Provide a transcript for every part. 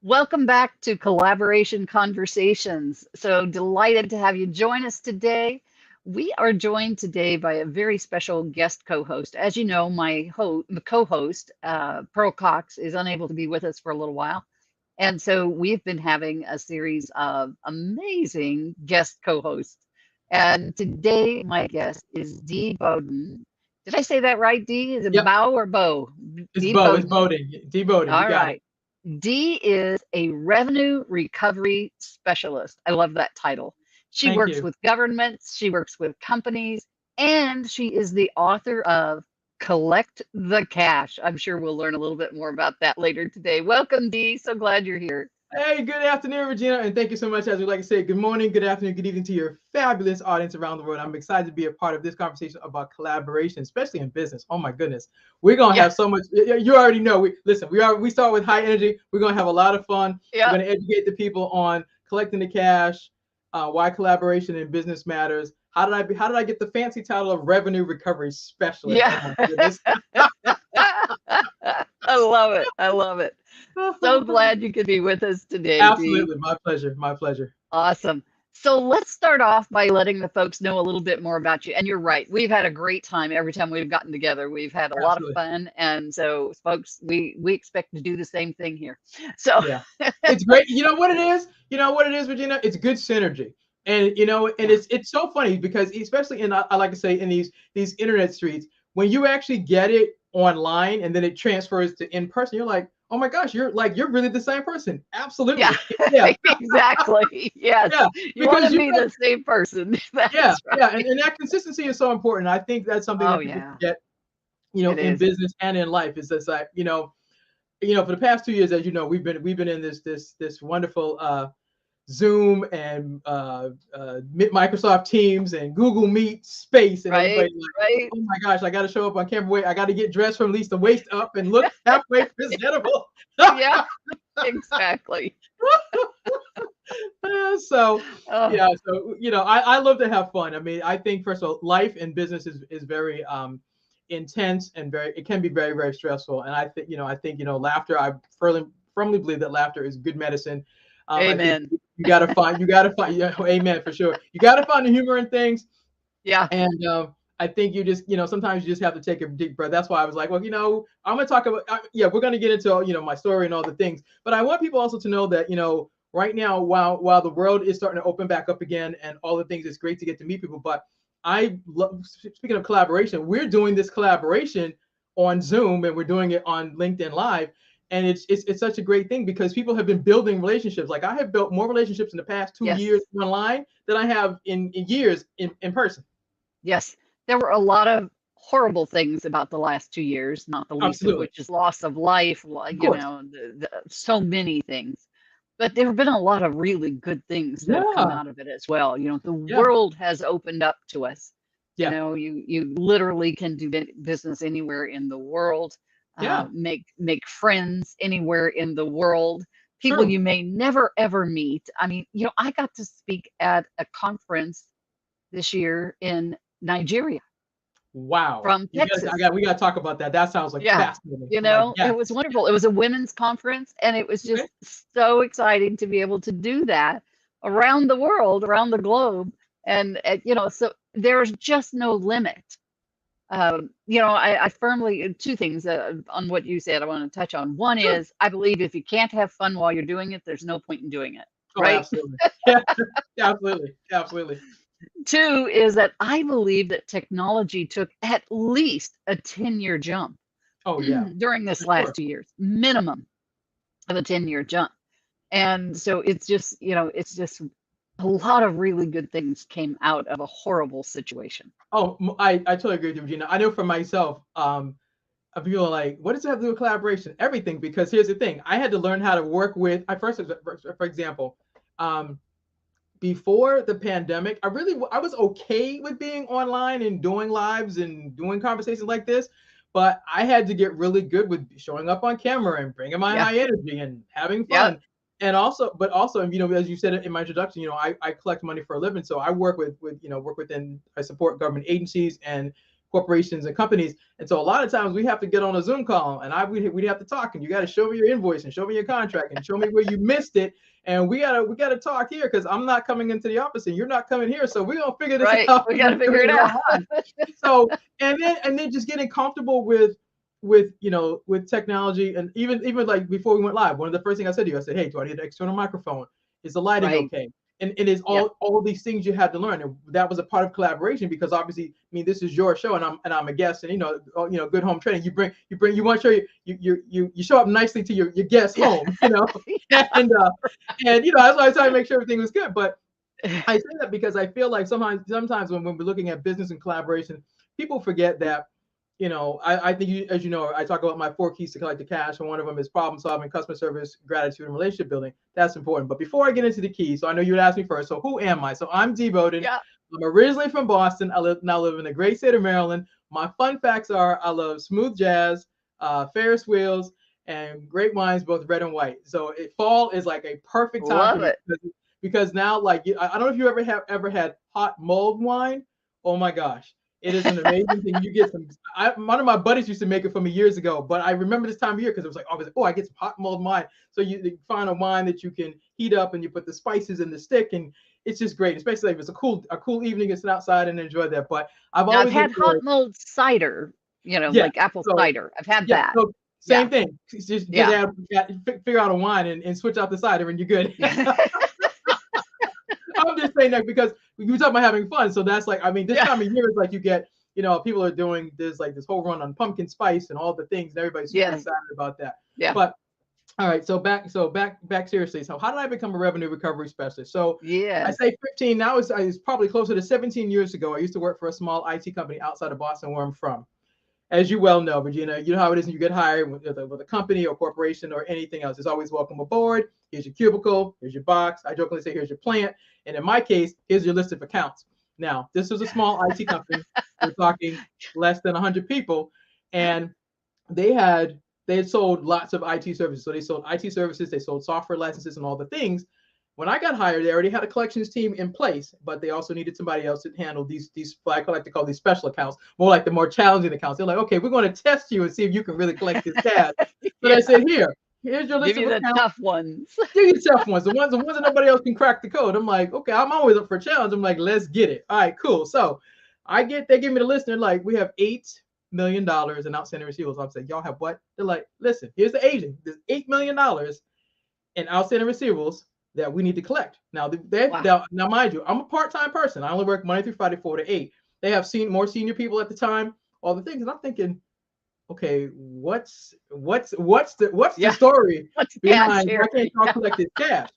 Welcome back to Collaboration Conversations. So delighted to have you join us today. We are joined today by a very special guest co-host. As you know, the co-host, Pearl Cox, is unable to be with us for a little while. And so we've been having a series of amazing guest co-hosts. And today, my guest is Dee Bowden. Did I say that right, Dee? Is it Yep, Bow or Bow? it's Dee Bo. It's Bowden. Bowden. Dee Bowden. You All got it. right. Dee is a revenue recovery specialist. I love that title. She Thank works you. with governments, she works with companies, and she is the author of Collect the Cash. I'm sure we'll learn a little bit more about that later today. Welcome, Dee. So glad you're here. Hey, good afternoon, Regina, and thank you so much. As we like to say, good morning, good afternoon, good evening to your fabulous audience around the world. I'm excited to be a part of this conversation about collaboration, especially in business. Oh my goodness, we're gonna Yeah, have so much. You already know. We start with high energy. We're gonna have a lot of fun. We're yeah. gonna educate the people on collecting the cash, why collaboration in business matters. How did I get the fancy title of revenue recovery specialist? Oh Yeah. my goodness. I love it. I love it. So glad you could be with us today, Dee. Absolutely, my pleasure. My pleasure. Awesome. So let's start off by letting the folks know a little bit more about you. And you're right, we've had a great time every time we've gotten together. We've had a lot of Absolutely. fun, and so folks, we expect to do the same thing here. So Yeah. It's great. You know what it is? You know what it is, Regina? It's good synergy. And and yeah, it's so funny because especially I like to say in these internet streets, when you actually get it online and then it transfers to in person, you're like, oh my gosh, you're really the same person. yeah, Absolutely. Yeah. exactly. Yes, Yeah. you want Because to you be got the same person. yeah, That's yeah. right. And that consistency is so important. I think that's something Oh that people yeah, forget, it in is. business and in life is that like, for the past 2 years, as you know, we've been in this wonderful Zoom and Microsoft Teams and Google Meet space, and Right, everybody's like, right. "Oh my gosh, I got to show up on camera. Wait, I got to get dressed from at least the waist up and look halfway presentable." Yeah, exactly. So Oh, yeah, so I love to have fun. I mean, I think first of all, life in business is very intense and very it can be very very stressful. And I think laughter. I firmly believe that laughter is good medicine. I think amen. you gotta find amen for sure. You gotta find the humor in things, Yeah, and I think you just sometimes you just have to take a deep breath. That's why I was like, well, I'm gonna talk about yeah, we're gonna get into my story and all the things, but I want people also to know that right now, while the world is starting to open back up again and all the things, it's great to get to meet people. But speaking of collaboration, we're doing this collaboration on Zoom and we're doing it on LinkedIn Live. And it's such a great thing because people have been building relationships. Like I have built more relationships in the past 2 years yes. online than I have in years in person. Yes, there were a lot of horrible things about the last 2 years, not the least of Absolutely. which is loss of life, Of course. so many things. But there have been a lot of really good things that have come Yeah. out of it as well. The Yeah. world has opened up to us. Yeah. You literally can do business anywhere in the world, Yeah. make friends anywhere in the world, people True. you may never ever meet. I mean, I got to speak at a conference this year in Nigeria Wow. from Texas. We gotta talk about that. That sounds like Yeah. fascinating. Like, It was yes. wonderful. It was a women's conference, and it was Okay. just so exciting to be able to do that around the world, around the globe. And, so there's just no limit. I firmly, two things on what you said I want to touch on. One Sure. is I believe if you can't have fun while you're doing it, there's no point in doing it. Oh, Right. absolutely. Yeah. Absolutely. Absolutely. Two is that I believe that technology took at least a 10-year jump Oh, yeah. during For this sure. last 2 years, minimum of a 10-year jump. And so it's just a lot of really good things came out of a horrible situation. Oh, I totally agree with you, Regina. I know for myself, people are like, what does it have to do with collaboration? Everything, because here's the thing. I had to learn how to work with, I first, for example, um, before the pandemic, I was okay with being online and doing lives and doing conversations like this, but I had to get really good with showing up on camera and bringing my Yeah. high energy and having Yeah. fun. And also, but also, as you said in my introduction, I collect money for a living, so I work with work within I support government agencies and corporations and companies. And so a lot of times we have to get on a Zoom call, and we'd have to talk, and you got to show me your invoice and show me your contract and show me where you missed it. And we gotta talk here, because I'm not coming into the office and you're not coming here. So we're gonna figure this Right. out. We got to figure it out. So and then just getting comfortable with technology. And even like before we went live, one of the first things I said to you, I said, hey, do I need an external microphone? Is the lighting Right. okay? And it is all these things you had to learn, and that was a part of collaboration, because obviously, I mean, this is your show, and I'm a guest, and good home training. You want to show you show up nicely to your guest home, and that's why I try to make sure everything was good. But I say that because I feel like sometimes when we're looking at business and collaboration, people forget that. I think as you know, I talk about my 4 keys to collect the cash, and one of them is problem solving, customer service, gratitude, and relationship building. That's important. But before I get into the keys, so I know you would ask me first. So who am I? So I'm Dee Bowden. Yeah. I'm originally from Boston. I live in the great state of Maryland. My fun facts are I love smooth jazz, Ferris wheels, and great wines, both red and white. So fall is like a perfect time Love for me, it. because now, like, I don't know if you ever had hot mulled wine. Oh my gosh. It is an amazing thing. You get some. One of my buddies used to make it for me years ago, but I remember this time of year because it was like, I get some hot mulled wine. So you find a wine that you can heat up, and you put the spices in the stick, and it's just great. Especially if it's a cool evening, and sit outside and enjoy that. But I've Now I've always had hot enjoyed. mulled cider, Yeah. like apple So cider. I've had yeah. that. So Yeah. same thing. Just Yeah. figure out a wine and switch out the cider, and you're good. I'm just saying that because you were talking about having fun. So that's like, I mean, this Yeah. time of year is like you get, people are doing this whole run on pumpkin spice and all the things, and everybody's super Yes. excited about that. Yeah. But all right, so back seriously. So how did I become a revenue recovery specialist? So I Yes. say 15. Now it's probably closer to 17 years ago. I used to work for a small IT company outside of Boston, where I'm from. As you well know, Regina, you know how it is when you get hired with a company or corporation or anything else. It's always welcome aboard. Here's your cubicle. Here's your box. I jokingly say, here's your plant. And in my case, here's your list of accounts. Now, this was a small IT company. We're talking less than 100 people. And they had sold lots of IT services. So they sold IT services, they sold software licenses and all the things. When I got hired, they already had a collections team in place, but they also needed somebody else to handle these what I like to call these special accounts, more like the more challenging accounts. They're like, okay, we're going to test you and see if you can really collect this cash. But I said, here's your list Give of you the accounts. tough ones. Give you the tough ones, the ones that nobody else can crack the code. I'm like, okay, I'm always up for a challenge. I'm like, let's get it. All right, cool. So they give me the list, and they're like, we have $8 million in outstanding receivables. I'm saying, y'all have what? They're like, listen, here's the agent. There's $8 million in outstanding receivables that we need to collect. Now, now, mind you, I'm a part-time person. I only work Monday through Friday, 4 to 8. They have more senior people at the time, all the things, and I'm thinking, okay, what's the story behind why can't y'all collect this cash?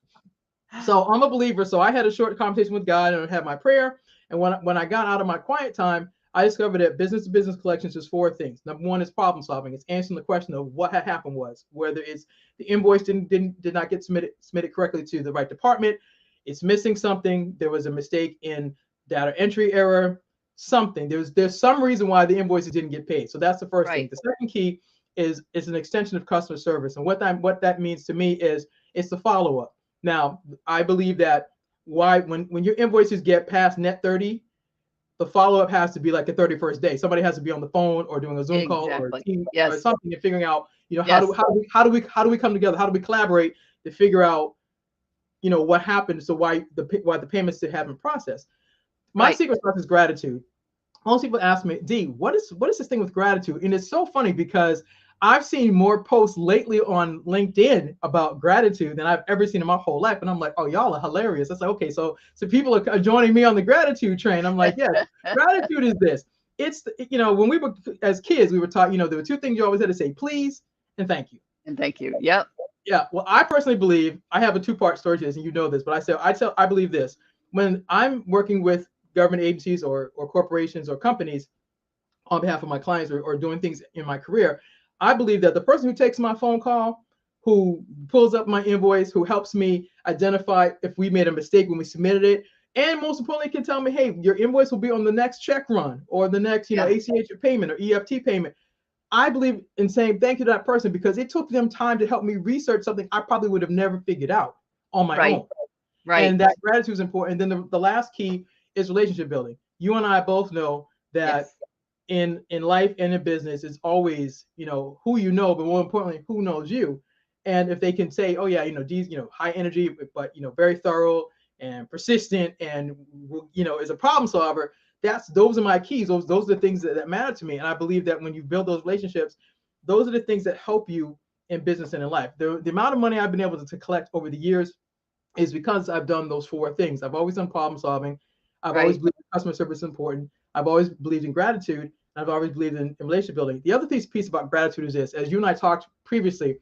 So I'm a believer. So I had a short conversation with God and I had my prayer. And when I got out of my quiet time, I discovered that business to business collections is 4 things. Number 1 is problem solving. It's answering the question of what had happened was, whether it's the invoice did not get submitted correctly to the right department, it's missing something, there was a mistake in data entry error, something. There's some reason why the invoices didn't get paid. So that's the first thing. The second key is an extension of customer service. And what that means to me is it's the follow-up. Now, I believe that when your invoices get past net 30, the follow-up has to be like the 31st day. Somebody has to be on the phone or doing a Zoom call or a team or something and figuring out, how do we come together? How do we collaborate to figure out, what happened? So why the payments haven't processed? My secret sauce is gratitude. Most people ask me, Dee, what is this thing with gratitude? And it's so funny because I've seen more posts lately on LinkedIn about gratitude than I've ever seen in my whole life. And I'm like, oh, y'all are hilarious. It's like, okay, so people are joining me on the gratitude train. I'm like, yes, gratitude is this. It's, when we were as kids, we were taught, there were 2 things you always had to say, please and thank you. And thank you. Yep. Yeah. Well, I personally believe, I have a 2-part story to this, and you know this, but I believe this. When I'm working with government agencies or corporations or companies on behalf of my clients or doing things in my career, I believe that the person who takes my phone call, who pulls up my invoice, who helps me identify if we made a mistake when we submitted it, and most importantly can tell me, hey, your invoice will be on the next check run or the next, ACH payment or EFT payment. I believe in saying thank you to that person because it took them time to help me research something I probably would have never figured out on my own. Right. And that gratitude is important. And then the last key is relationship building. You and I both know that in life and in business is always, who you know, but more importantly, who knows you. And if they can say, oh yeah, Dee's, high energy, but very thorough and persistent, and is a problem solver. Those are my keys. Those are the things that matter to me. And I believe that when you build those relationships, those are the things that help you in business and in life. The amount of money I've been able to collect over the years is because I've done those four things. I've always done problem solving. I've always Right. believed customer service is important. I've always believed in gratitude. And I've always believed in relationship building. The other piece about gratitude is this: as you and I talked previously,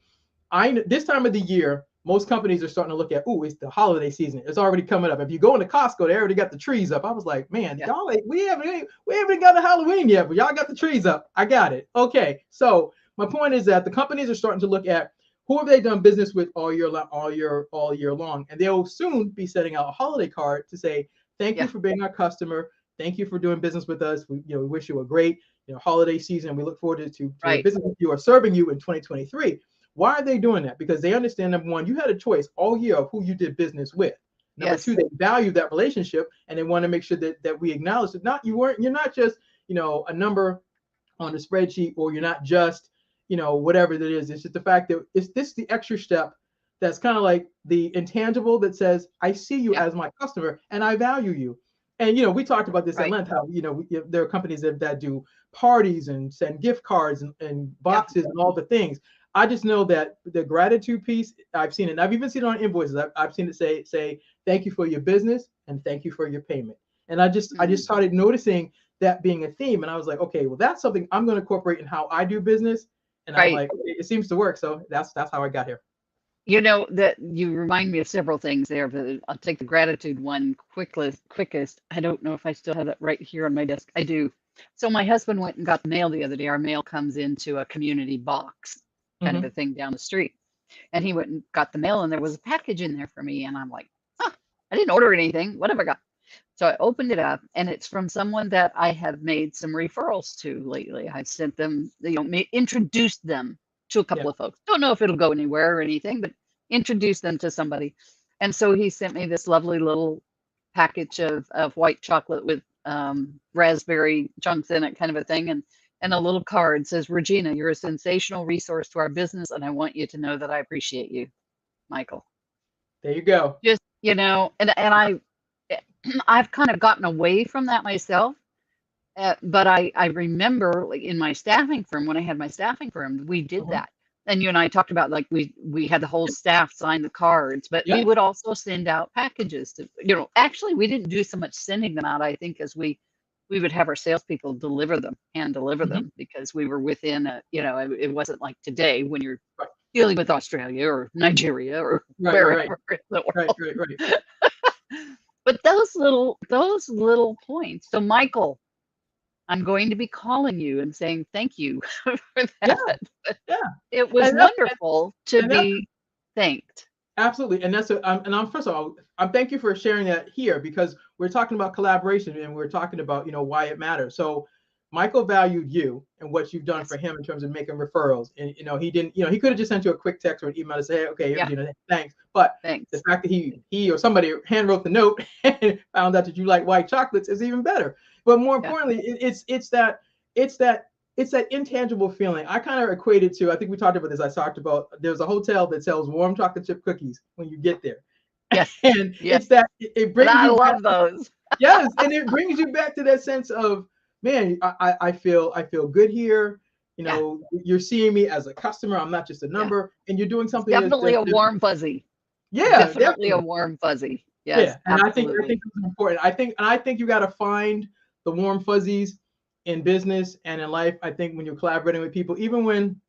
this time of the year, most companies are starting to look at, it's the holiday season. It's already coming up. If you go into Costco, they already got the trees up. I was like, man, Yeah. y'all, we haven't got to Halloween yet, but y'all got the trees up. I got it. Okay. So my point is that the companies are starting to look at who have they done business with all year long, and they'll soon be setting out a holiday card to say, thank you Yeah. for being our customer. Thank you for doing business with us. We wish you a great holiday season. We look forward to Right. business with you or serving you in 2023. Why are they doing that? Because they understand, number one, you had a choice all year of who you did business with. Number two, Yes. they value that relationship, and they want to make sure that we acknowledge that you're not just a number on the spreadsheet, or you're not just whatever it is. It's just the fact that it's the extra step that's kind of like the intangible that says, I see you Yeah. as my customer and I value you. And we talked about this at Right. length, how there are companies that do parties and send gift cards and Yeah. boxes and all the things. I just know that the gratitude piece, I've seen it. And I've even seen it on invoices. I've seen it say thank you for your business and thank you for your payment. And I just started noticing that being a theme, and I was like, okay, well, that's something I'm going to incorporate in how I do business. And I'm Right. like, okay, it seems to work. So that's how I got here. That you remind me of several things there, but I'll take the gratitude one quickest. I don't know if I still have that right here on my desk. I do. So my husband went and got the mail the other day. Our mail comes into a community box, kind of Mm-hmm. a thing down the street. And he went and got the mail, and there was a package in there for me. And I'm like, huh, I didn't order anything. What have I got? So I opened it up, and it's from someone that I have made some referrals to lately. I've sent them, introduced them to a Yeah. couple of folks. Don't know if it'll go anywhere or anything, but introduce them to somebody. And so he sent me this lovely little package of white chocolate with raspberry chunks in it, kind of a thing, and a little card says, Regina, you're a sensational resource to our business, and I want you to know that I appreciate you, Michael. There you go. Just, and I've kind of gotten away from that myself. But I remember, like, in my staffing firm, when I had my staffing firm, we did Mm-hmm. that. And you and I talked about, like, we had the whole staff sign the cards, but we Yeah. would also send out packages to, actually we didn't do so much sending them out, I think, as we would have our salespeople hand deliver Mm-hmm. them, because we were within it wasn't like today when you're Right. dealing with Australia or Nigeria or Right. Right. wherever in the Right. world. Right. Right. But those little points. So Michael, I'm going to be calling you and saying thank you for Yeah. that. Yeah. It was And that's wonderful to and that's be thanked. absolutely, and I'm first of all, I'm thank you for sharing that here, because we're talking about collaboration and we're talking about why it matters. So Michael valued you and what you've done Yes. for him in terms of making referrals, and he didn't, he could have just sent you a quick text or an email to say, hey, okay, Yeah. thanks. But the Thanks. fact that he or somebody hand wrote the note and found out that you like white chocolates is even better. But more Yeah. importantly, it's that intangible feeling. I kind of equate it to, I think we talked about this. I talked about there's a hotel that sells warm chocolate chip cookies when you get there. Yes. And Yes. it's that it And brings I you back, love those. yes, and it brings you back to that sense of, man, I feel good here. Yeah. You're seeing me as a customer. I'm not just a Yeah. number, and you're doing It's something definitely a warm fuzzy. yeah, Definitely a definitely. warm fuzzy. Yeah, Yes, and I think absolutely. this is important. I think you got to find the warm fuzzies in business and in life. I think when you're collaborating with people, even when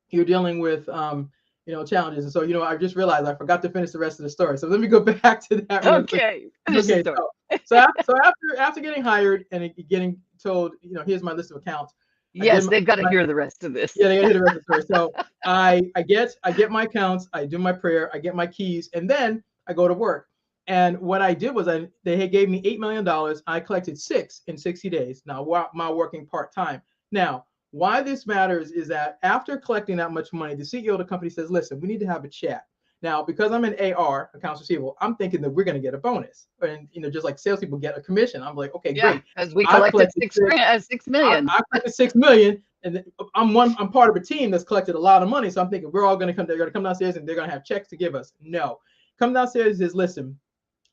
you're dealing with challenges. And so I just realized I forgot to finish the rest of the story. So let me go back to that real quick. Okay. Finish the Okay, story. so after getting hired and getting told, here's my list of accounts, I did Yes, they've got to hear the rest of this. yeah, they gotta hear the rest of the story. So I get my accounts, I do my prayer, I get my keys, and then I go to work. And what I did was they had gave me $8 million. I collected six in 60 days. Now while working part-time. Now, why this matters is that after collecting that much money, the CEO of the company says, listen, we need to have a chat. Now, because I'm in AR, accounts receivable, I'm thinking that we're going to get a bonus, and just like salespeople get a commission. I'm like, okay, Yeah, great. because we I've collected collected six grand, 6 million. I collected 6 million, and I'm part of a team that's collected a lot of money. So I'm thinking we're all going to come. They're going to come downstairs and they're going to have checks to give us. No, come downstairs is listen.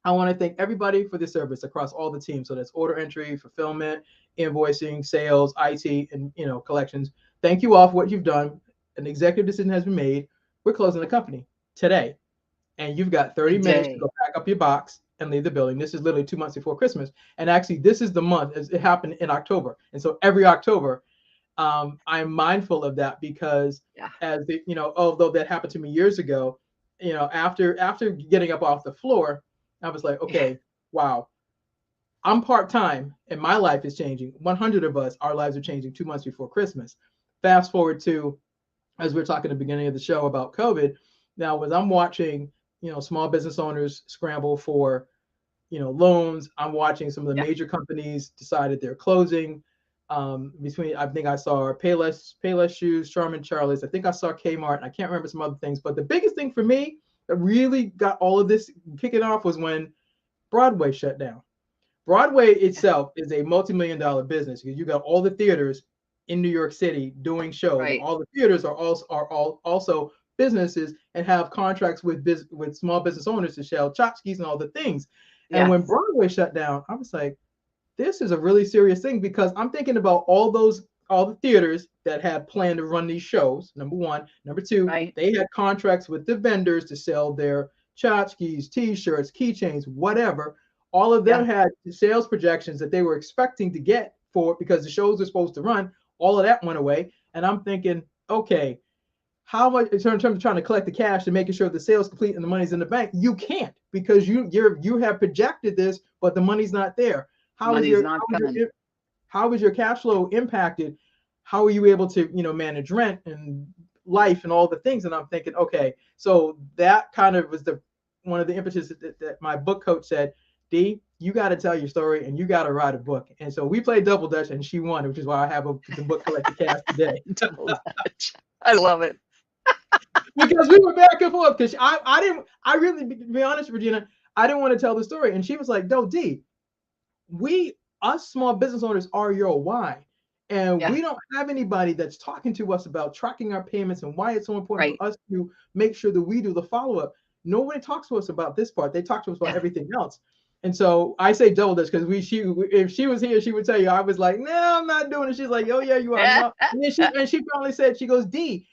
I want to thank everybody for the service across all the teams. So that's order entry, fulfillment, invoicing, sales, IT, and collections. Thank you all for what you've done. An executive decision has been made. We're closing the company today, and you've got 30 minutes to Today. go pack up your box and leave the building. This is literally 2 months before Christmas, and actually, this is the month as it happened in October. And so every October, I'm mindful of that because Yeah. although that happened to me years ago, after getting up off the floor, I was like, Yeah. okay, wow, I'm part-time and my life is changing. 100 of us, our lives are changing 2 months before Christmas. Fast forward to, as we are talking at the beginning of the show about COVID, now as I'm watching, small business owners scramble for, loans, I'm watching some of the Yeah. major companies decided they're closing. I think I saw Payless Shoes, Charmin Charlie's. I think I saw Kmart, and I can't remember some other things. But the biggest thing for me that really got all of this kicking off was when Broadway shut down. Broadway Yeah. itself is a multi-million-dollar business because you got all the theaters in New York City doing shows, and Right. all the theaters are also businesses and have contracts with small business owners to sell tchotchkes and all the things. And Yeah. when Broadway shut down, I was like, this is a really serious thing because I'm thinking about all the theaters that had planned to run these shows. Number one, number two, Right. they had contracts with the vendors to sell their tchotchkes, t-shirts, keychains, whatever. All of them Yeah. had sales projections that they were expecting to get for because the shows are supposed to run. All of that went away, and I'm thinking, okay, how much in terms of trying to collect the cash and making sure the sales complete and the money's in the bank? You can't because you have projected this, but the money's not there. How is Money's your not how is coming. your how is your cash flow impacted? How are you able to manage rent and life and all the things? And I'm thinking, okay, so that kind of was the one of the impetus that my book coach said, D, you got to tell your story and you got to write a book. And so we played double dutch and she won, which is why I have the book Collect the Cash today. Double Dutch. I love it. Because we were back and forth. Because I really, to be honest, Regina, I didn't want to tell the story. And she was like, no, D, us small business owners are your why. And Yeah. we don't have anybody that's talking to us about tracking our payments and why it's so important Right. for us to make sure that we do the follow-up. Nobody talks to us about this part. They talk to us about Yeah. everything else. And so I say double this because if she was here, she would tell you, I was like, no, I'm not doing it. She's like, oh yeah, you are. No. And then she finally said, she goes, D,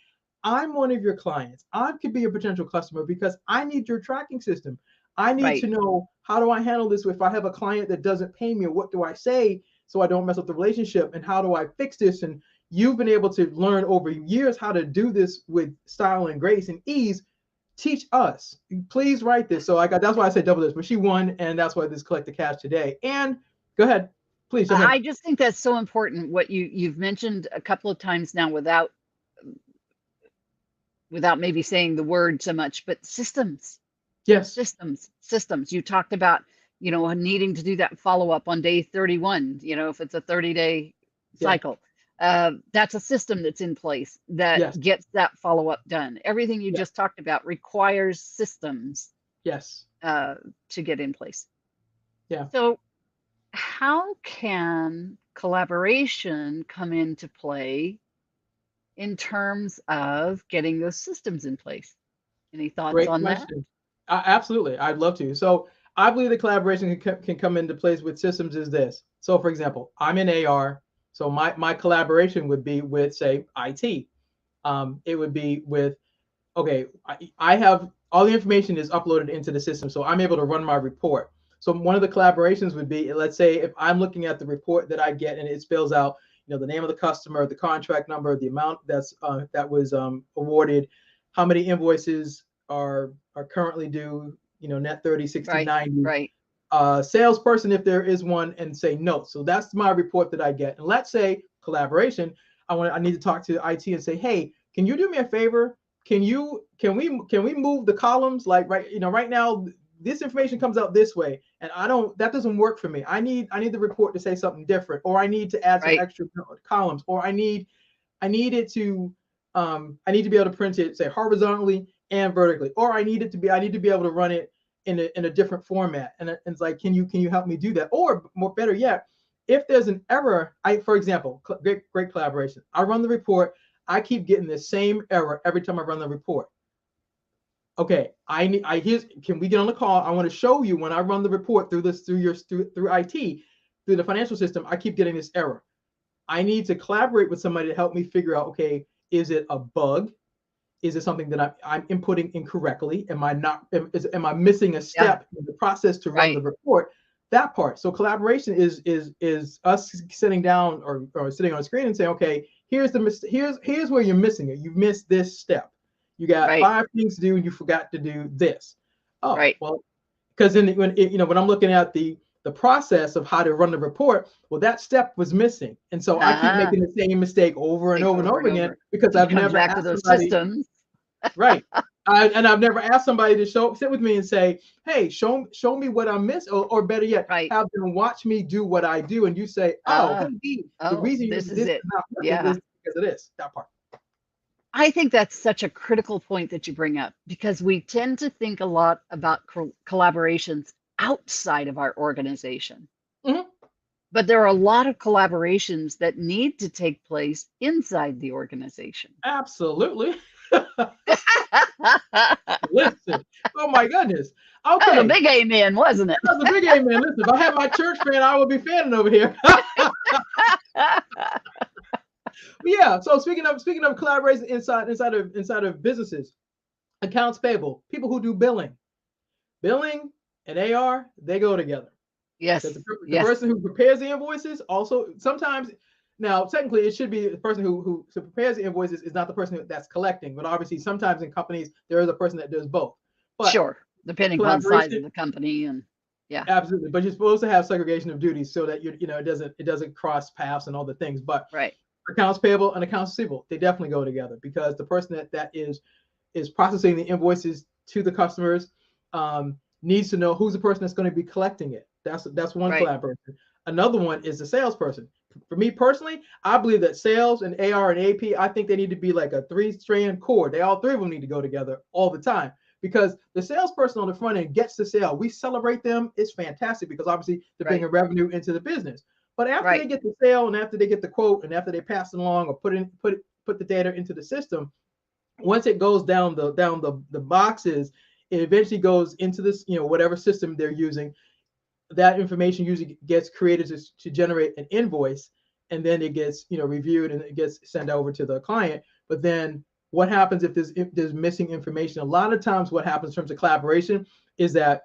I'm one of your clients. I could be a potential customer because I need your tracking system. I need to Right. know how do I handle this if I have a client that doesn't pay me, or what do I say so I don't mess up the relationship, and how do I fix this? And you've been able to learn over years how to do this with style and grace and ease. Teach us. Please write this. So that's why I said double this, but she won, and that's why this collect the cash today. And go ahead, please jump in. I just think that's so important what you've mentioned a couple of times now without maybe saying the word so much, but systems. Yes. Systems. You talked about, needing to do that follow up on day 31, if it's a 30-day Yeah. cycle. That's a system that's in place that Yes. gets that follow up done. Everything you Yes. just talked about requires systems Yes. to get in place. Yeah. So, how can collaboration come into play in terms of getting those systems in place? Any thoughts Great on that? question. Absolutely, I'd love to. So I believe the collaboration can come into place with systems is this. So for example, I'm in AR, so my collaboration would be with say IT. It would be with okay, I have all the information is uploaded into the system, so I'm able to run my report. So one of the collaborations would be, let's say if I'm looking at the report that I get and it spells out, the name of the customer, the contract number, the amount that was awarded, how many invoices are currently due, net 30, 60, Right, 90. right, Salesperson, if there is one, and say no. So that's my report that I get. And let's say collaboration, I need to talk to IT and say, hey, can you do me a favor? Can we move the columns like right now this information comes out this way and that doesn't work for me. I need the report to say something different, or I need to add some right. extra columns, or I need it to I need to be able to print it say horizontally and vertically, or I need to be able to run it in a different format. And it's like, can you help me do that? Or more better yet, if there's an error, for example, great collaboration. I run the report. I keep getting the same error every time I run the report. Okay, can we get on the call? I want to show you when I run the report through IT, through the financial system, I keep getting this error. I need to collaborate with somebody to help me figure out, okay, is it a bug? Is it something that I'm inputting incorrectly? Am I missing a step in the process to run the report? That part. So collaboration is us sitting down or sitting on a screen and saying, okay, here's where you're missing it. You missed this step. You got 5 things to do and you forgot to do this. Oh, well, because then when I'm looking at the process of how to run the report, well, that step was missing. And so I keep making the same mistake over and over again because I've never asked somebody. Systems. Right. I've never asked somebody to sit with me and say, hey, show me what I missed, or better yet, have them watch me do what I do. And you say, indeed, the reason this is not working is because of this, that part. I think that's such a critical point that you bring up, because we tend to think a lot about collaborations outside of our organization. Mm-hmm. But there are a lot of collaborations that need to take place inside the organization. Absolutely. Listen, oh my goodness. Okay. That was a big amen, wasn't it? That was a big amen. Listen, if I had my church fan, I would be fanning over here. Yeah. So speaking of collaboration inside of businesses, accounts payable, people who do billing and AR, they go together. Yes. The person who prepares the invoices also sometimes. Now, technically, it should be the person who prepares the invoices is not the person that's collecting, but obviously, sometimes in companies there is a person that does both. But sure, depending on the size of the company, and absolutely. But you're supposed to have segregation of duties so that it doesn't cross paths and all the things. But accounts payable and accounts receivable, they definitely go together, because the person that is processing the invoices to the customers needs to know who's the person that's going to be collecting it. That's one collaboration. Another one is the salesperson. For me personally, I believe that sales and AR and AP, I think they need to be like a 3-strand cord. All 3 of them need to go together all the time, because the salesperson on the front end gets the sale. We celebrate them. It's fantastic because obviously they're bringing revenue into the business. But after they get the sale and after they get the quote and after they pass it along or put the data into the system, once it goes down the boxes, it eventually goes into this, whatever system they're using. That information usually gets created to generate an invoice, and then it gets reviewed and it gets sent over to the client. But then what happens if there's missing information? A lot of times what happens in terms of collaboration is that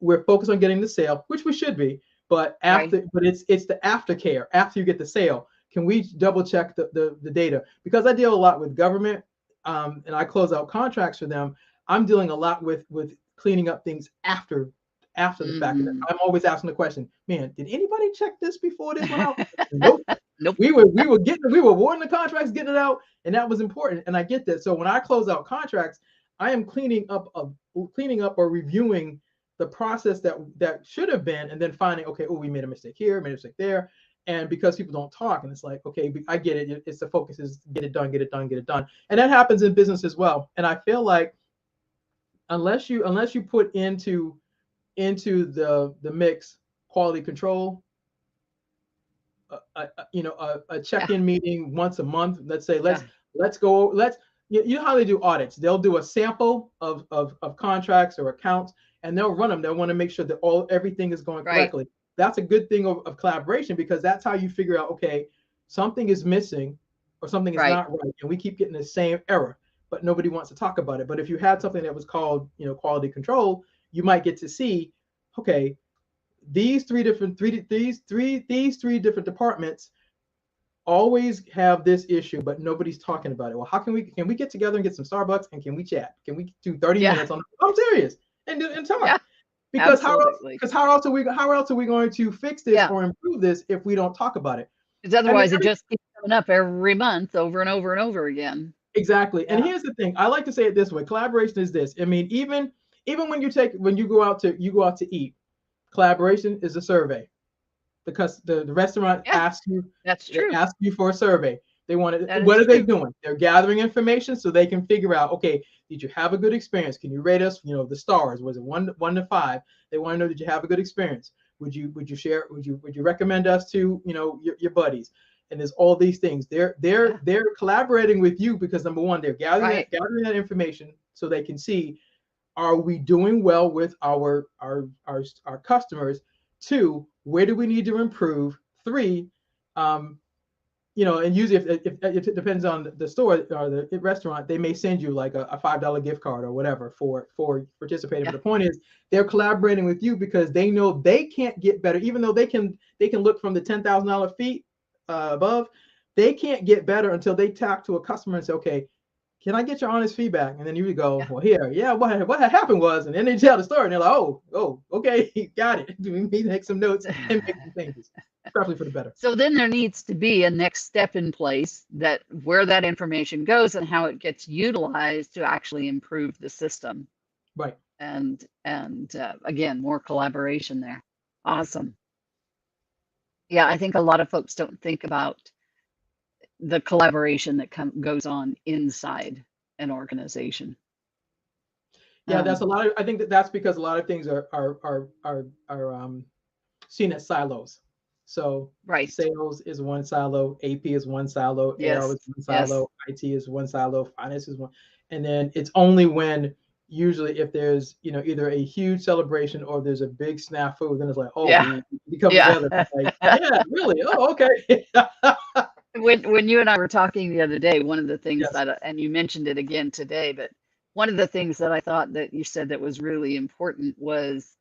we're focused on getting the sale, which we should be, but it's the aftercare. After you get the sale, can we double check the data? Because I deal a lot with government, and I close out contracts for them. I'm dealing a lot with cleaning up things after the fact. I'm always asking the question, man, did anybody check this before this went out? Nope. We were awarding the contracts, getting it out, and that was important. And I get that. So when I close out contracts, I am cleaning up or reviewing the process that should have been, and then finding, okay, we made a mistake here, made a mistake there. And because people don't talk, and it's like, okay, I get it. It's the focus is get it done. And that happens in business as well. And I feel like unless you put into the mix quality control, a check-in meeting once a month. Let's say let's go. You know how they do audits? They'll do a sample of contracts or accounts, and they'll run them. They'll want to make sure that everything is going correctly. That's a good thing of collaboration, because that's how you figure out, okay, something is missing or something is not right, and we keep getting the same error, but nobody wants to talk about it. But if you had something that was called quality control, you might get to see, okay, these three different departments always have this issue, but nobody's talking about it. Well, how can we get together and get some Starbucks, and can we chat? Can we do 30 minutes on? I'm serious, and talk. Yeah, because how else are we going to fix this or improve this if we don't talk about it? Because otherwise, it just keeps coming up every month, over and over and over again. Exactly. Yeah. And here's the thing: I like to say it this way: collaboration is this. I mean, even when you go out to eat, collaboration is a survey, because the restaurant asks you. That's true. Asks you for a survey. They want to, That what is are they true. doing? They're gathering information so they can figure out, okay, did you have a good experience? Can you rate us, the stars? Was it one to five? They want to know, did you have a good experience? Would you share, would you recommend us to, your buddies? And there's all these things. They're Yeah, they're they're collaborating with you because number one, they're right. gathering that information so they can see, are we doing well with our customers? Two, where do we need to improve? Three, um, and usually if it depends on the store or the restaurant, they may send you like a $5 gift card or whatever for participating. But Yeah, the point is, they're collaborating with you because they know they can't get better, even though they can look from the $10,000 feet above. They can't get better until they talk to a customer and say, okay, can I get your honest feedback? And then you would go, yeah. well, here, yeah, what had happened was, and then they tell the story, and they're like, oh, okay, got it. We need to make some notes and make some changes, probably for the better. So then there needs to be a next step in place that where that information goes and how it gets utilized to actually improve the system. Right. And again, more collaboration there. Awesome. Yeah, I think a lot of folks don't think about the collaboration that goes on inside an organization. Yeah, that's a Um, lot of. I think that's because a lot of things are seen as silos. So right. sales is one silo, AP is one silo, AR Yes. is one Yes. silo, IT is one silo, finance is one, and then it's only when usually if there's either a huge celebration or there's a big snafu, then it's like, oh, Yeah. we come Yeah. together. Like, yeah, really? Oh, okay. When you and I were talking the other day, one of the things Yes. that, and you mentioned it again today, but one of the things that I thought that you said that was really important was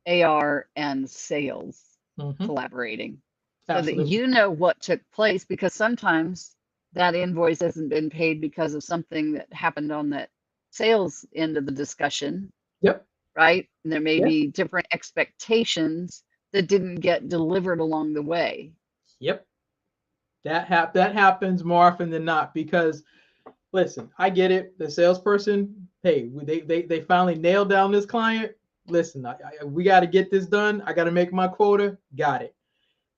AR and sales Hmm. collaborating so that Absolutely. you know what took place because sometimes that invoice hasn't been paid because of something that happened on that sales end of the discussion, Yep. right? And there may Yeah. be different expectations that didn't get delivered along the way. Yep. That happens more often than not because listen, I get it. The salesperson, hey, they finally nailed down this client. Listen, we got to get this done. I got to make my quota. Got it.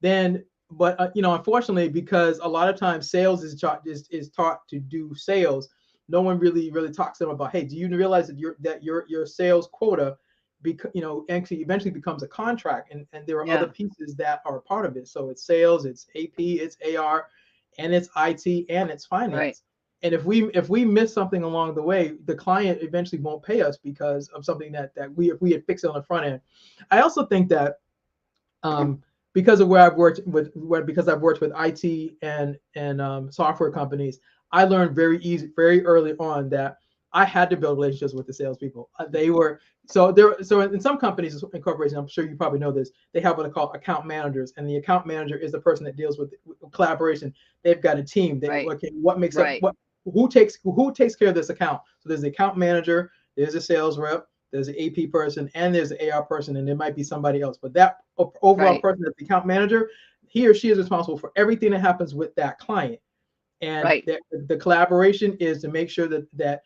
Then, but unfortunately, because a lot of times sales is taught to do sales, no one really talks to them about, hey, do you realize that your sales quota, because actually eventually becomes a contract, and there are other Yeah, pieces that are part of it. So it's sales, it's AP, it's AR, and it's IT, and it's right. finance. And if we miss something along the way, the client eventually won't pay us because of something that we if we had fixed it on the front end. I also think that um, because of where I've worked with because I've worked with IT and software companies, I learned very early on that I had to build relationships with the salespeople. They were so in some companies and corporations, I'm sure you probably know this. They have what I call account managers, and the account manager is the person that deals with collaboration. They've got a team. They Right. okay, what makes up Right. what who takes care of this account? So there's the account manager, there's a sales rep, there's an AP person, and there's an AR person, and there might be somebody else. But that overall Right. person that's the account manager, he or she is responsible for everything that happens with that client. And Right. the collaboration is to make sure that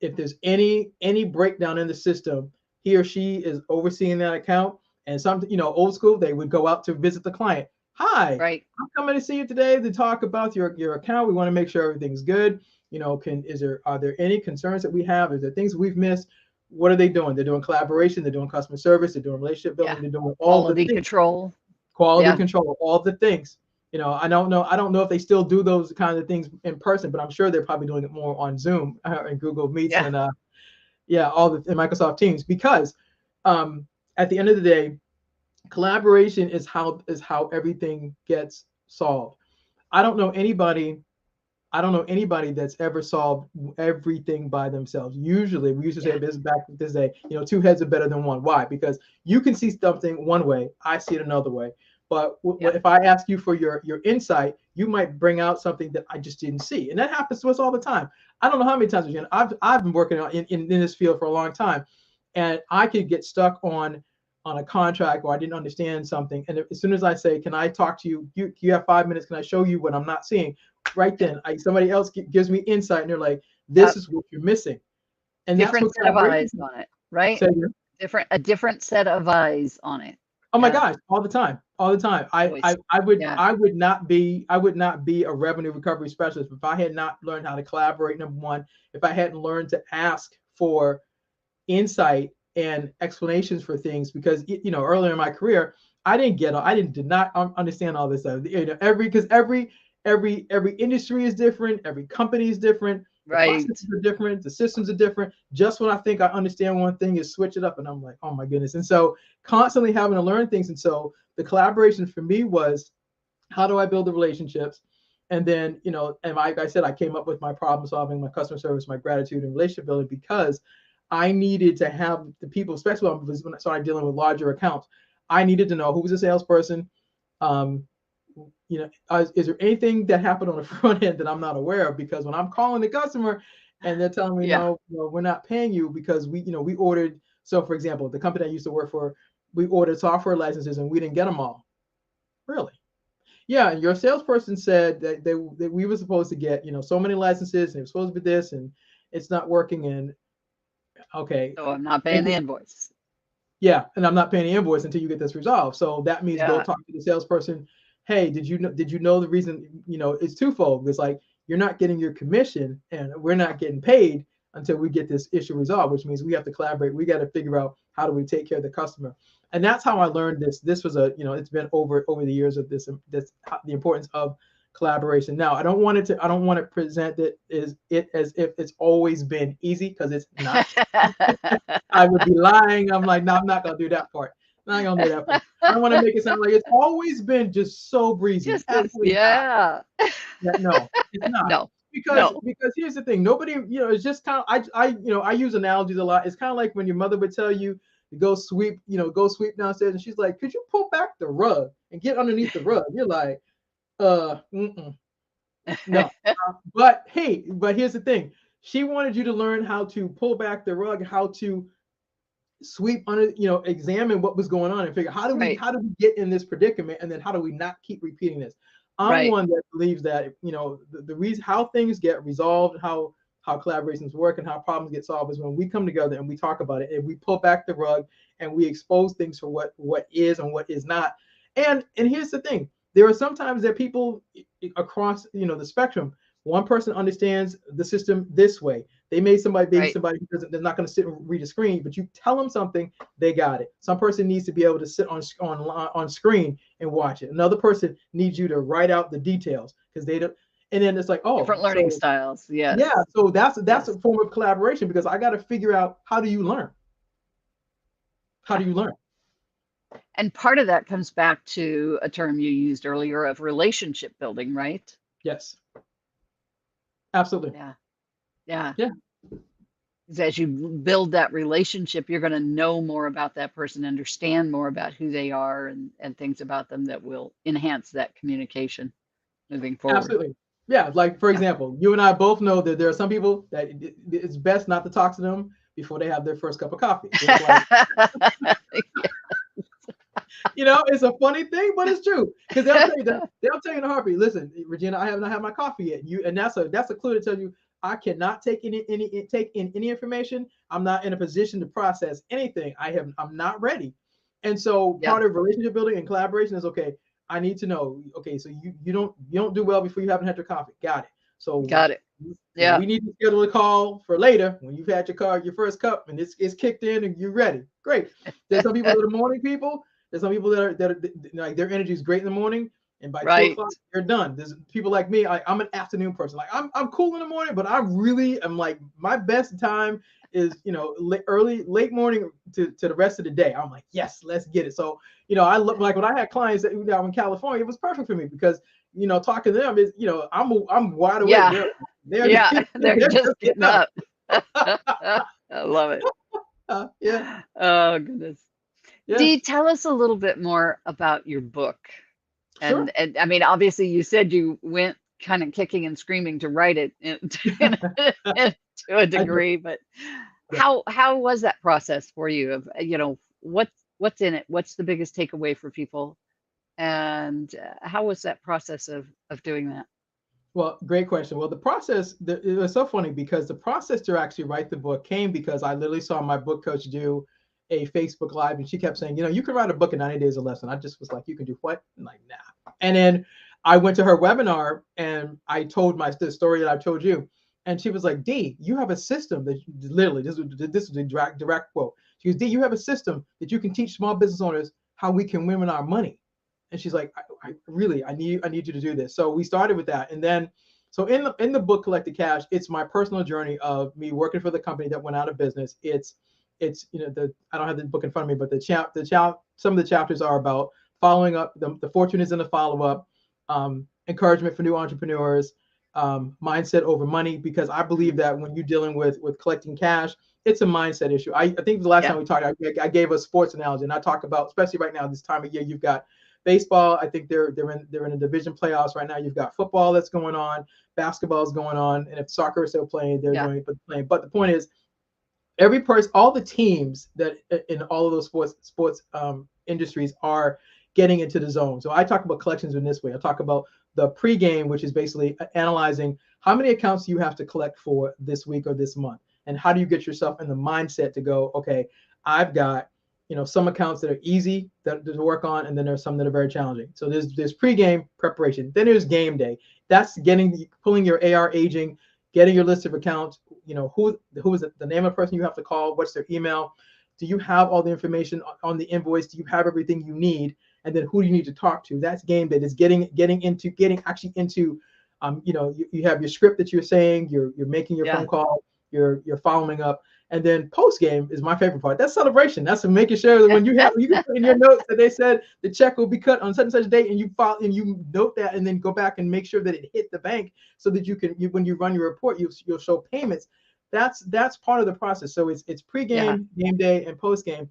if there's any breakdown in the system, he or she is overseeing that account. And something, old school, they would go out to visit the client. Hi, Right. I'm coming to see you today to talk about your account. We want to make sure everything's good. Are there any concerns that we have? Is there things we've missed? What are they doing? They're doing collaboration. They're doing customer service. They're doing relationship Yeah. building. They're doing all the Quality things, control. quality Yeah. control, all the things. I don't know if they still do those kind of things in person, but I'm sure they're probably doing it more on Zoom and Google Meets Yeah. and yeah, all the and Microsoft Teams, because um, at the end of the day, collaboration is how everything gets solved. I don't know anybody. I don't know anybody that's ever solved everything by themselves. Usually, we used to say Yeah. this back this day, two heads are better than one. Why? Because you can see something one way, I see it another way. But Yeah. if I ask you for your insight, you might bring out something that I just didn't see, and that happens to us all the time. I don't know how many times, Jen, I've been working in this field for a long time, and I could get stuck on a contract, or I didn't understand something, and as soon as I say, "Can I talk to you? You have 5 minutes? Can I show you what I'm not seeing?" Right Yeah. then, somebody else gives me insight, and they're like, "This Yep. is what you're missing," and that's Different what set of collaboration eyes is. on it, right? So, yeah. A different set of eyes on it. Oh my Yeah. gosh, all the time, all the time. Always. Yeah. I would not be a revenue recovery specialist if I had not learned how to collaborate. Number one, if I hadn't learned to ask for insight and explanations for things, because earlier in my career, I did not understand all this stuff. Every industry is different, every company is different, the Right. processes are different, the systems are different. Just when I think I understand one thing, is switch it up, and I'm like, oh my goodness. And so constantly having to learn things. And so the collaboration for me was, how do I build the relationships? And then, and like I said, I came up with my problem solving, my customer service, my gratitude and relationship building, because I needed to have the people, especially when I started dealing with larger accounts, I needed to know who was the salesperson. Um, is there anything that happened on the front end that I'm not aware of? Because when I'm calling the customer and they're telling me, Yeah. no, we're not paying you because we ordered. So for example, the company I used to work for, we ordered software licenses and we didn't get them all. Really? Yeah, and your salesperson said that we were supposed to get so many licenses and it was supposed to be this, and it's not working. And okay, So I'm not paying the invoice. yeah, and I'm not paying the invoice until you get this resolved. So that means go Yeah. talk to the salesperson. Hey, did you know the reason? It's twofold. It's like you're not getting your commission and we're not getting paid until we get this issue resolved, which means we have to collaborate. We got to figure out how do we take care of the customer. And that's how I learned this. This was it's been over the years of this the importance of collaboration. Now, I don't want to present it as if it's always been easy, because it's not. I would be lying. I'm like, no, I'm not gonna do that part. I'm not gonna do that part. I don't want to make it sound like it's always been just so breezy. Just as, Absolutely not. yeah. Yeah, no, it's not. No. Because No. here's the thing. Nobody, it's just kind of I use analogies a lot. It's kind of like when your mother would tell you to go sweep downstairs, and she's like, could you pull back the rug and get underneath the rug? You're like, mm-mm, no. But hey, but here's the thing. She wanted you to learn how to pull back the rug, how to sweep under, examine what was going on and figure Right. how do we get in this predicament, and then how do we not keep repeating this. I'm Right. one that believes that the reason how things get resolved, how collaborations work and how problems get solved, is when we come together and we talk about it and we pull back the rug and we expose things for what is and what is not. And here's the thing, there are sometimes that people across the spectrum, one person understands the system this way. They may maybe Right. somebody who doesn't, they're not going to sit and read a screen, but you tell them something, they got it. Some person needs to be able to sit on screen and watch it. Another person needs you to write out the details because they don't. And then it's like, oh, Different learning so styles. yeah, Yes. so that's Yes. a form of collaboration, because I got to figure out, how do you learn? How Yeah. do you learn? And part of that comes back to a term you used earlier of relationship building, right? Yes, absolutely. Yeah. Yeah. Yeah, 'Cause as you build that relationship, you're going to know more about that person, understand more about who they are, and things about them that will enhance that communication moving forward. absolutely. Yeah, like for Yeah. example, you and I both know that there are some people that it's best not to talk to them before they have their first cup of coffee. It's like, it's a funny thing, but it's true, because they'll tell you that, they'll tell you in a heartbeat. Listen, Regina, I have not had my coffee yet. And that's a clue to tell you I cannot take take in any information. I'm not in a position to process anything. I'm not ready. And so Yeah. part of relationship building and collaboration is, okay, I need to know. Okay, so you don't do well before you haven't had your coffee. Got it. So Got it. Yeah. we need to schedule a call for later when you've had your first cup and it's kicked in and you're ready. Great. There's some people that are morning people. There's some people that are like, their energy is great in the morning, and by 2 o'clock Right. they're done. There's people like me. I'm an afternoon person. Like I'm cool in the morning, but I really am like, my best time is late morning to the rest of the day. I'm like, yes, let's get it. So I look like when I had clients that in California, it was perfect for me, because talking to them is I'm wide awake. Yeah. They're Yeah. They're they're just just getting getting up. up. I love it. Yeah, Oh, goodness. yeah, Dee, tell us a little bit more about your book. sure. And I mean, obviously, you said you went kind of kicking and screaming to write it to a I do. degree, but Yeah. how was that process for you? Of what's in it? What's the biggest takeaway for people? And how was that process of doing that? Well, great question. Well, it was so funny, because the process to actually write the book came because I literally saw my book coach do a Facebook Live, and she kept saying, you can write a book in 90 days or less. And I just was like, you can do what? I'm like, nah. And then I went to her webinar and I told the story that I told you. And she was like, Dee, you have a system that literally, this is a direct quote. She goes, Dee, you have a system that you can teach small business owners how we can win with our money. And she's like, I really, I need you to do this. So we started with that. And then, so in the book, Collected Cash, it's my personal journey of me working for the company that went out of business. It's, I don't have the book in front of me, but some of the chapters are about following up. The fortune is in the follow-up, encouragement for new entrepreneurs, mindset over money, because I believe that when you're dealing with collecting cash, it's a mindset issue. I think the last time we talked, I gave a sports analogy, and I talk about, especially right now, this time of year, you've got baseball. I think they're in a division playoffs right now. You've got football that's going on, basketball is going on, and if soccer is still playing, they're doing playing. But the point is, every person, all the teams that in all of those sports industries are getting into the zone. So I talk about collections in this way. I talk about the pregame, which is basically analyzing how many accounts you have to collect for this week or this month, and how do you get yourself in the mindset to go, okay, I've got some accounts that are easy to work on, and then there's some that are very challenging. So there's pregame preparation. Then there's game day. That's pulling your AR aging, getting your list of accounts. Who is it, the name of the person you have to call, what's their email, do you have all the information on the invoice, do you have everything you need, and then who do you need to talk to? That's game day. It's getting actually into you have your script that you're saying, you're making your phone call, you're following up. And then post game is my favorite part. That's celebration. That's making sure that when you can put in your notes that they said the check will be cut on such and such date, and you note that, and then go back and make sure that it hit the bank, so that when you run your report, you'll show payments. That's part of the process. So it's pregame, game day, and post game.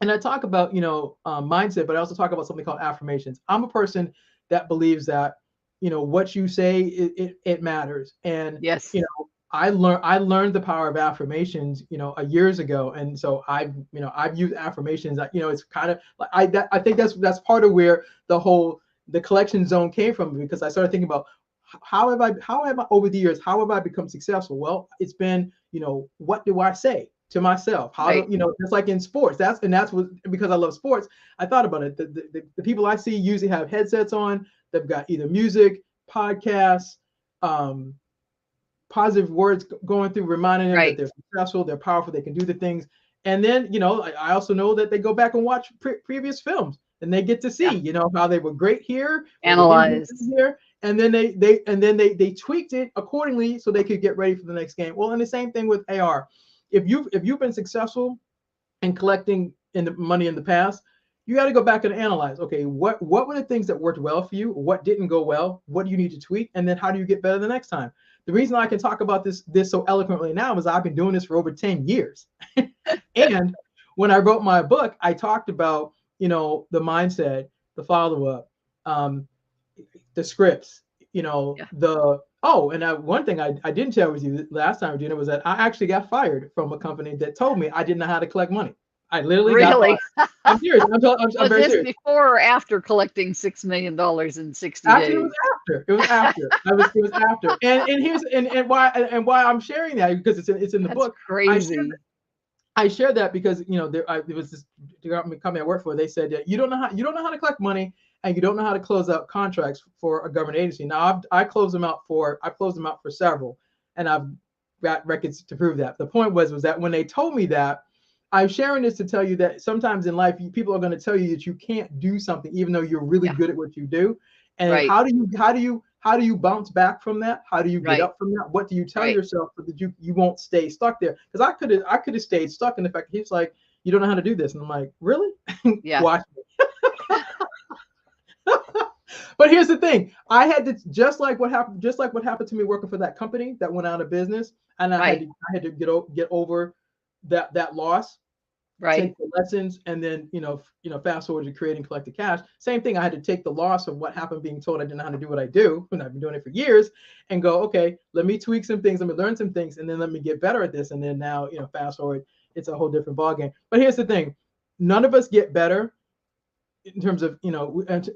And I talk about mindset, but I also talk about something called affirmations. I'm a person that believes that what you say, it matters. And I learned the power of affirmations, years ago, and so I've used affirmations. It's kind of like I think that's part of where the collection zone came from, because I started thinking about how have I over the years, how have I become successful? Well, it's been what do I say to myself? How do just like in sports? That's what, because I love sports, I thought about it. The people I see usually have headsets on. They've got either music, podcasts, positive words going through, reminding them that they're successful, they're powerful, they can do the things. And then, I also know that they go back and watch previous films, and they get to see, how they were great here, analyze here, and then they tweaked it accordingly so they could get ready for the next game. Well, and the same thing with AR. If you've been successful in collecting money in the past, you got to go back and analyze. Okay, what were the things that worked well for you? What didn't go well? What do you need to tweak? And then how do you get better the next time? The reason I can talk about this so eloquently now is I've been doing this for over 10 years. And when I wrote my book, I talked about, the mindset, the follow-up, the scripts, one thing I didn't share with you last time, Gina, was that I actually got fired from a company that told me I didn't know how to collect money. I literally got fired. I'm serious. I'm very serious. Before or after collecting $6 million in 60 days? Actually, it was after. It was after. And why I'm sharing that, because it's in the book. Crazy. I shared that because there was this company I work for. They said that you don't know how to collect money, and you don't know how to close out contracts for a government agency. Now I closed them out for several, and I've got records to prove that. The point was that when they told me that, I'm sharing this to tell you that sometimes in life, people are going to tell you that you can't do something even though you're really good at what you do. And how do you bounce back from that? How do you get up from that? What do you tell yourself so that you won't stay stuck there? Because I could have stayed stuck in the fact that he's like, you don't know how to do this, and I'm like, really? Yeah. Watch me. But here's the thing: I had to just like what happened to me working for that company that went out of business, and I had to get over that loss. Take the lessons, and then fast forward to creating Collected Cash. Same thing. I had to take the loss of what happened, being told I didn't know how to do what I do, and I've been doing it for years, and go, okay, let me tweak some things, let me learn some things, and then let me get better at this. And then now, fast forward, it's a whole different ballgame. But here's the thing: none of us get better in terms of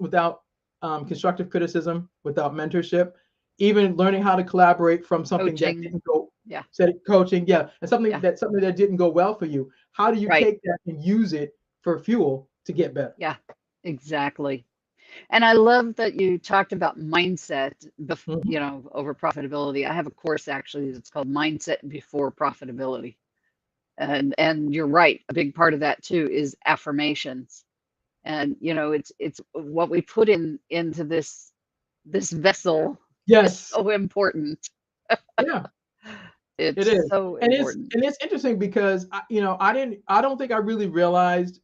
without constructive criticism, without mentorship, even learning how to collaborate from something that didn't go Yeah. coaching, yeah, and Yeah. something that didn't go well for you. How do you Right. take that and use it for fuel to get better? Yeah. Exactly. And I love that you talked about mindset, Mhm. over profitability. I have a course actually that's called Mindset Before Profitability. And you're right, a big part of that too is affirmations. And it's what we put into this vessel is Yes, so important. yeah, it It's is, so and it's important. and it's interesting because I don't think I really realized.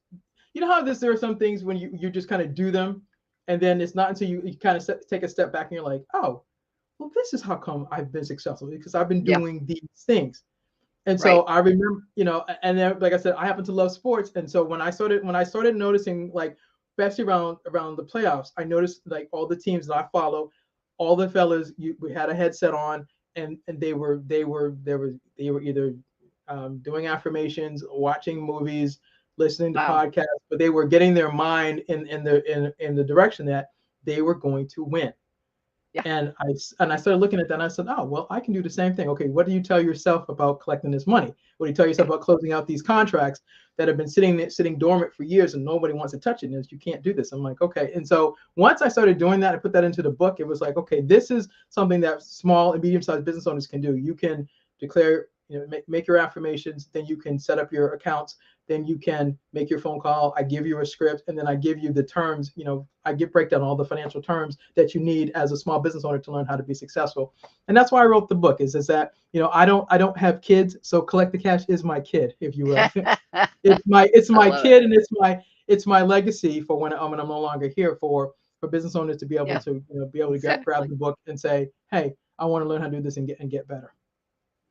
You know how there are some things when you just kind of do them, and then it's not until you kind of take a step back and you're like, oh, well, this is how come I've been successful, because I've been Yeah, doing these things. And so right. I remember, and then like I said, I happen to love sports, and so when I started noticing, like, especially around the playoffs, I noticed like all the teams that I follow, all the fellas, we had a headset on, and they were either doing affirmations, watching movies, listening to Wow. podcasts, but they were getting their mind in the direction that they were going to win. Yeah. And I started looking at that, and I said, oh, well, I can do the same thing. Okay, what do you tell yourself about collecting this money? What do you tell yourself about closing out these contracts that have been sitting dormant for years and nobody wants to touch it? And you can't do this. I'm like, okay. And so once I started doing that, I put that into the book. It was like, okay, this is something that small and medium-sized business owners can do. You can declare, make your affirmations, then you can set up your accounts, then you can make your phone call. I give you a script, and then I give you the terms. I break down all the financial terms that you need as a small business owner to learn how to be successful. And that's why I wrote the book. Is that I don't have kids, so Collect the Cash is my kid, if you will. It's I my love it. kid, and it's my legacy for when I'm no longer here, for business owners to be able Yeah, to be able to grab exactly. the book and say, hey, I want to learn how to do this and get better.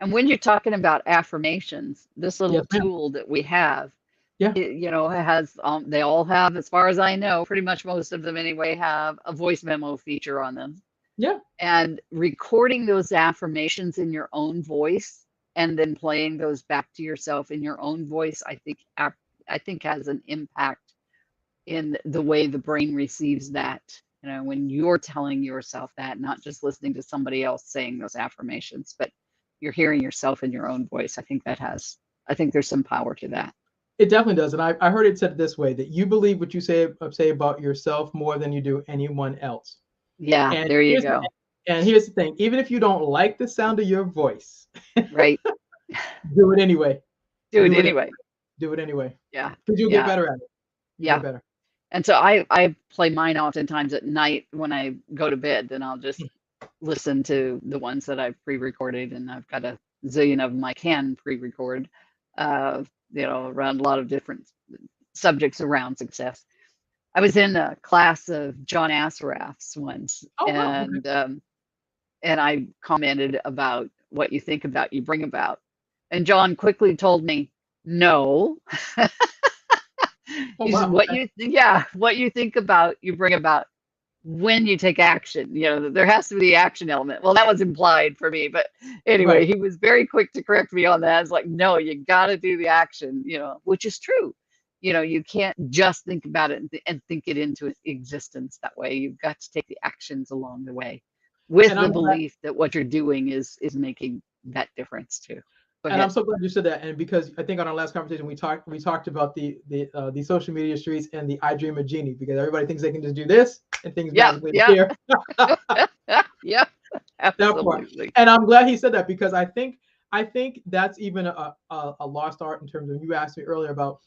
And when you're talking about affirmations, this little Yes, ma'am. tool that we have, Yeah, has they all have, as far as I know, pretty much most of them anyway, have a voice memo feature on them. yeah. And recording those affirmations in your own voice and then playing those back to yourself in your own voice, I think has an impact in the way the brain receives that. When you're telling yourself that, not just listening to somebody else saying those affirmations, but you're hearing yourself in your own voice. I think there's some power to that. It definitely does. And I heard it said this way, that you believe what you say about yourself more than you do anyone else. Yeah, And there you here's the, go. and here's the thing, even if you don't like the sound of your voice, Right. do it anyway. Do it Do it anyway. do it anyway. Yeah. Because you'll get Yeah. better at it. You get Yeah. better. And so I play mine oftentimes at night when I go to bed, then I'll just listen to the ones that I've pre-recorded, and I've got a zillion of them I can pre-record, uh, around a lot of different subjects around success. I was in a class of John Assaraf's once, Oh wow. Okay. and I commented about what you think about, you bring about. And John quickly told me, no, Oh he said, wow. Okay. what you think about, you bring about when you take action. There has to be the action element. Well, that was implied for me, but anyway, Right. he was very quick to correct me on that. It's like, no, you got to do the action, which is true. You can't just think about it and think it into existence that way. You've got to take the actions along the way with And the I'm glad belief that what you're doing is making that difference too. Go and I'm ahead. so glad you said that. And because I think on our last conversation we talked about the social media streets and the I Dream of Genie, because everybody thinks they can just do this and things Yeah, magically yeah, appear. yeah, That part. absolutely. And I'm glad he said that, because I think that's even a lost art, in terms of, you asked me earlier about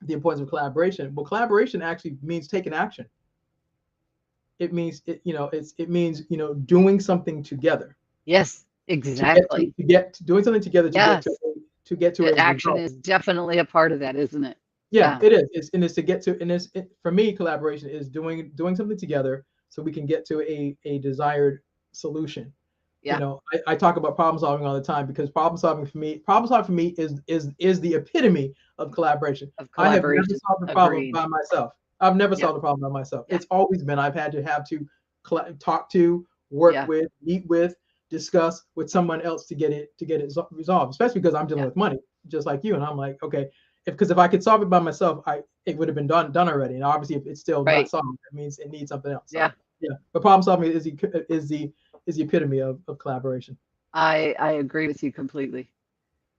the importance of collaboration. Well, collaboration actually means taking action. It means doing something together Yes, exactly. doing something together Yes. to get to a Action result. is definitely a part of that, isn't it? Yeah, Yeah, it is. It's to get to, and for me, collaboration is doing something together so we can get to a desired solution. yeah, I talk about problem solving all the time, because problem solving for me is the epitome of collaboration. of I have never collaboration. solved a problem Agreed. by myself. I've never Yep. solved a problem by myself. Yeah, It's always been, I've had to talk to, work yeah, with, meet with, discuss with someone else to get it resolved. Especially because I'm dealing yeah. with money, just like you. And I'm like, okay, if I could solve it by myself, it would have been done already. And obviously, if it's still not Right. solved, that means it needs something else. Yeah. So yeah, but problem solving is the epitome of collaboration. I agree with you completely.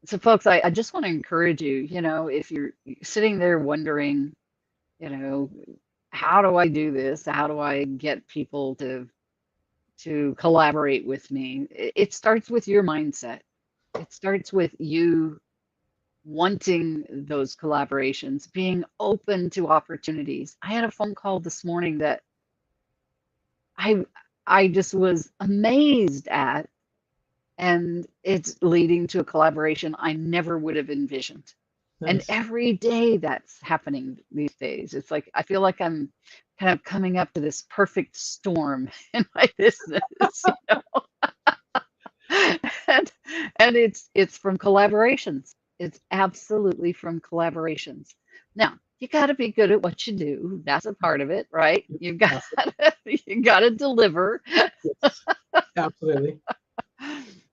So, folks, I just want to encourage you, if you're sitting there wondering, you know, how do I do this? How do I get people to collaborate with me? It starts with your mindset. It starts with you wanting those collaborations, being open to opportunities. I had a phone call this morning that I I just was amazed at, and it's leading to a collaboration I never would have envisioned. And Nice. every day that's happening these days. It's like I feel like I'm kind of coming up to this perfect storm in my business, and it's from collaborations. It's absolutely from collaborations. Now, you got to be good at what you do. That's a part of it, right? You've got Absolutely. you got to deliver. Yes. Absolutely.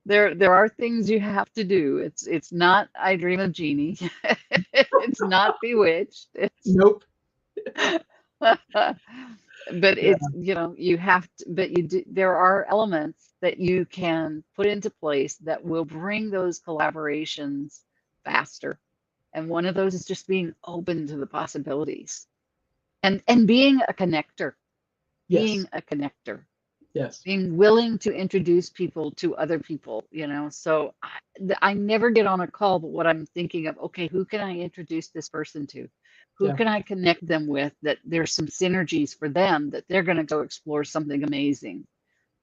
There are things you have to do. It's not I Dream of Jeannie. It's not Bewitched. It's Nope. but Yeah. it's you have to, but there are elements that you can put into place that will bring those collaborations faster. And one of those is just being open to the possibilities and being a connector, being Yes. a connector, Yes. being willing to introduce people to other people, So I never get on a call, but what I'm thinking of, okay, who can I introduce this person to? Who Yeah. can I connect them with that there's some synergies for them that they're going to go explore something amazing?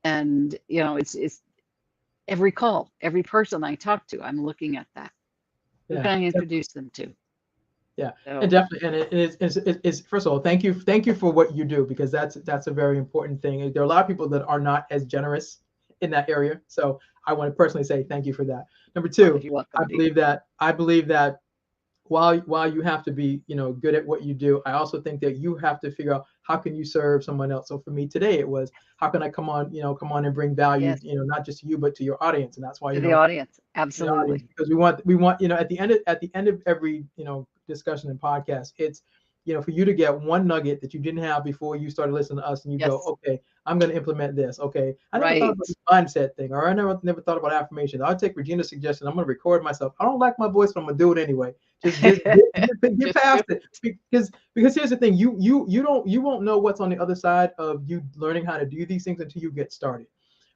And, it's every call, every person I talk to, I'm looking at that. Who Yeah. can I introduce them to? Yeah, and So, definitely, and it is first of all, thank you for what you do, because that's a very important thing. There are a lot of people that are not as generous in that area, so I want to personally say thank you for that. Number two, you're welcome, Dee. I believe that while you have to be good at what you do, I also think that you have to figure out how can you serve someone else. So for me today, it was how can I come on and bring value, Yes, not just to you but to your audience, and that's why to the audience. the audience, Absolutely. because we want at the end of every discussion and podcast, it's for you to get one nugget that you didn't have before you started listening to us, and you go, Yes, okay, I'm going to implement this. Okay, I never thought right. about the mindset thing, or I never thought about affirmations. I'll take Regina's suggestion. I'm going to record myself. I don't like my voice, but I'm going to do it anyway. Just get Just do past it, because here's the thing, you won't know what's on the other side of you learning how to do these things until you get started.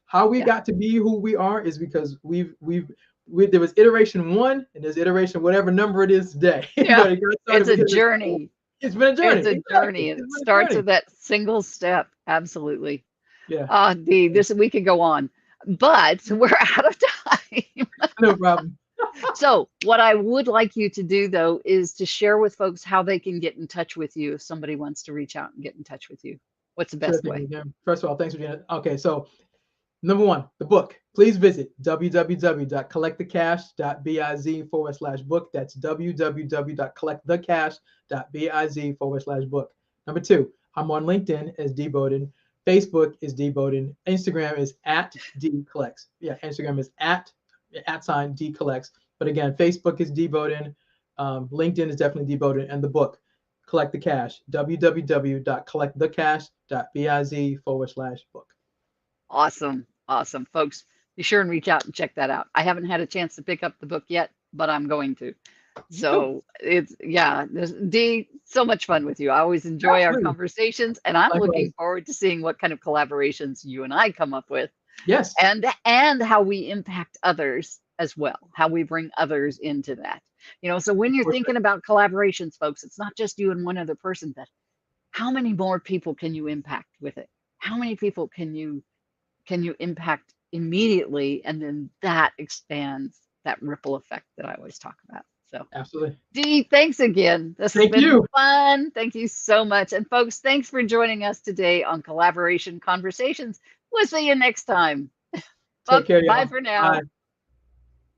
How we Yeah, got to be who we are is because there was iteration one, and there's iteration whatever number it is today. yeah. But it got It's started a because journey. it's been a journey. It's a Exactly, journey, and it's it been a starts journey. with that single step. Absolutely. Yeah, Dee, this we could go on, but we're out of time. no problem. So, what I would like you to do, though, is to share with folks how they can get in touch with you if somebody wants to reach out and get in touch with you. What's the Sure best thing. way? Again, first of all, thanks, Regina. Okay, so number one, the book. Please visit www.collectthecash.biz/book. That's www.collectthecash.biz/book. Number two, I'm on LinkedIn as Dee Bowden. Facebook is Dee Bowden. Instagram is at D Collects. Yeah, Instagram is at sign D Collects. But again, Facebook is Dee Bowden. LinkedIn is definitely Dee Bowden. And the book, Collect the Cash, www.collectthecash.biz/book. Awesome. Awesome. Folks, be sure and reach out and check that out. I haven't had a chance to pick up the book yet, but I'm going to. Oh, So yeah, Dee, so much fun with you. I always enjoy our absolutely. conversations, and I'm looking Likewise. forward to seeing what kind of collaborations you and I come up with, Yes. and how we impact others as well, how we bring others into that. So when you're For thinking sure. about collaborations, folks, it's not just you and one other person, but how many more people can you impact with it? How many people can you impact immediately, and then that expands that ripple effect that I always talk about. So, Absolutely. Dee, thanks again. This has Thank been you. fun. Thank you so much. And folks, thanks for joining us today on Collaboration Conversations. We'll see you next time. Take care, Bye y'all. for Bye. now.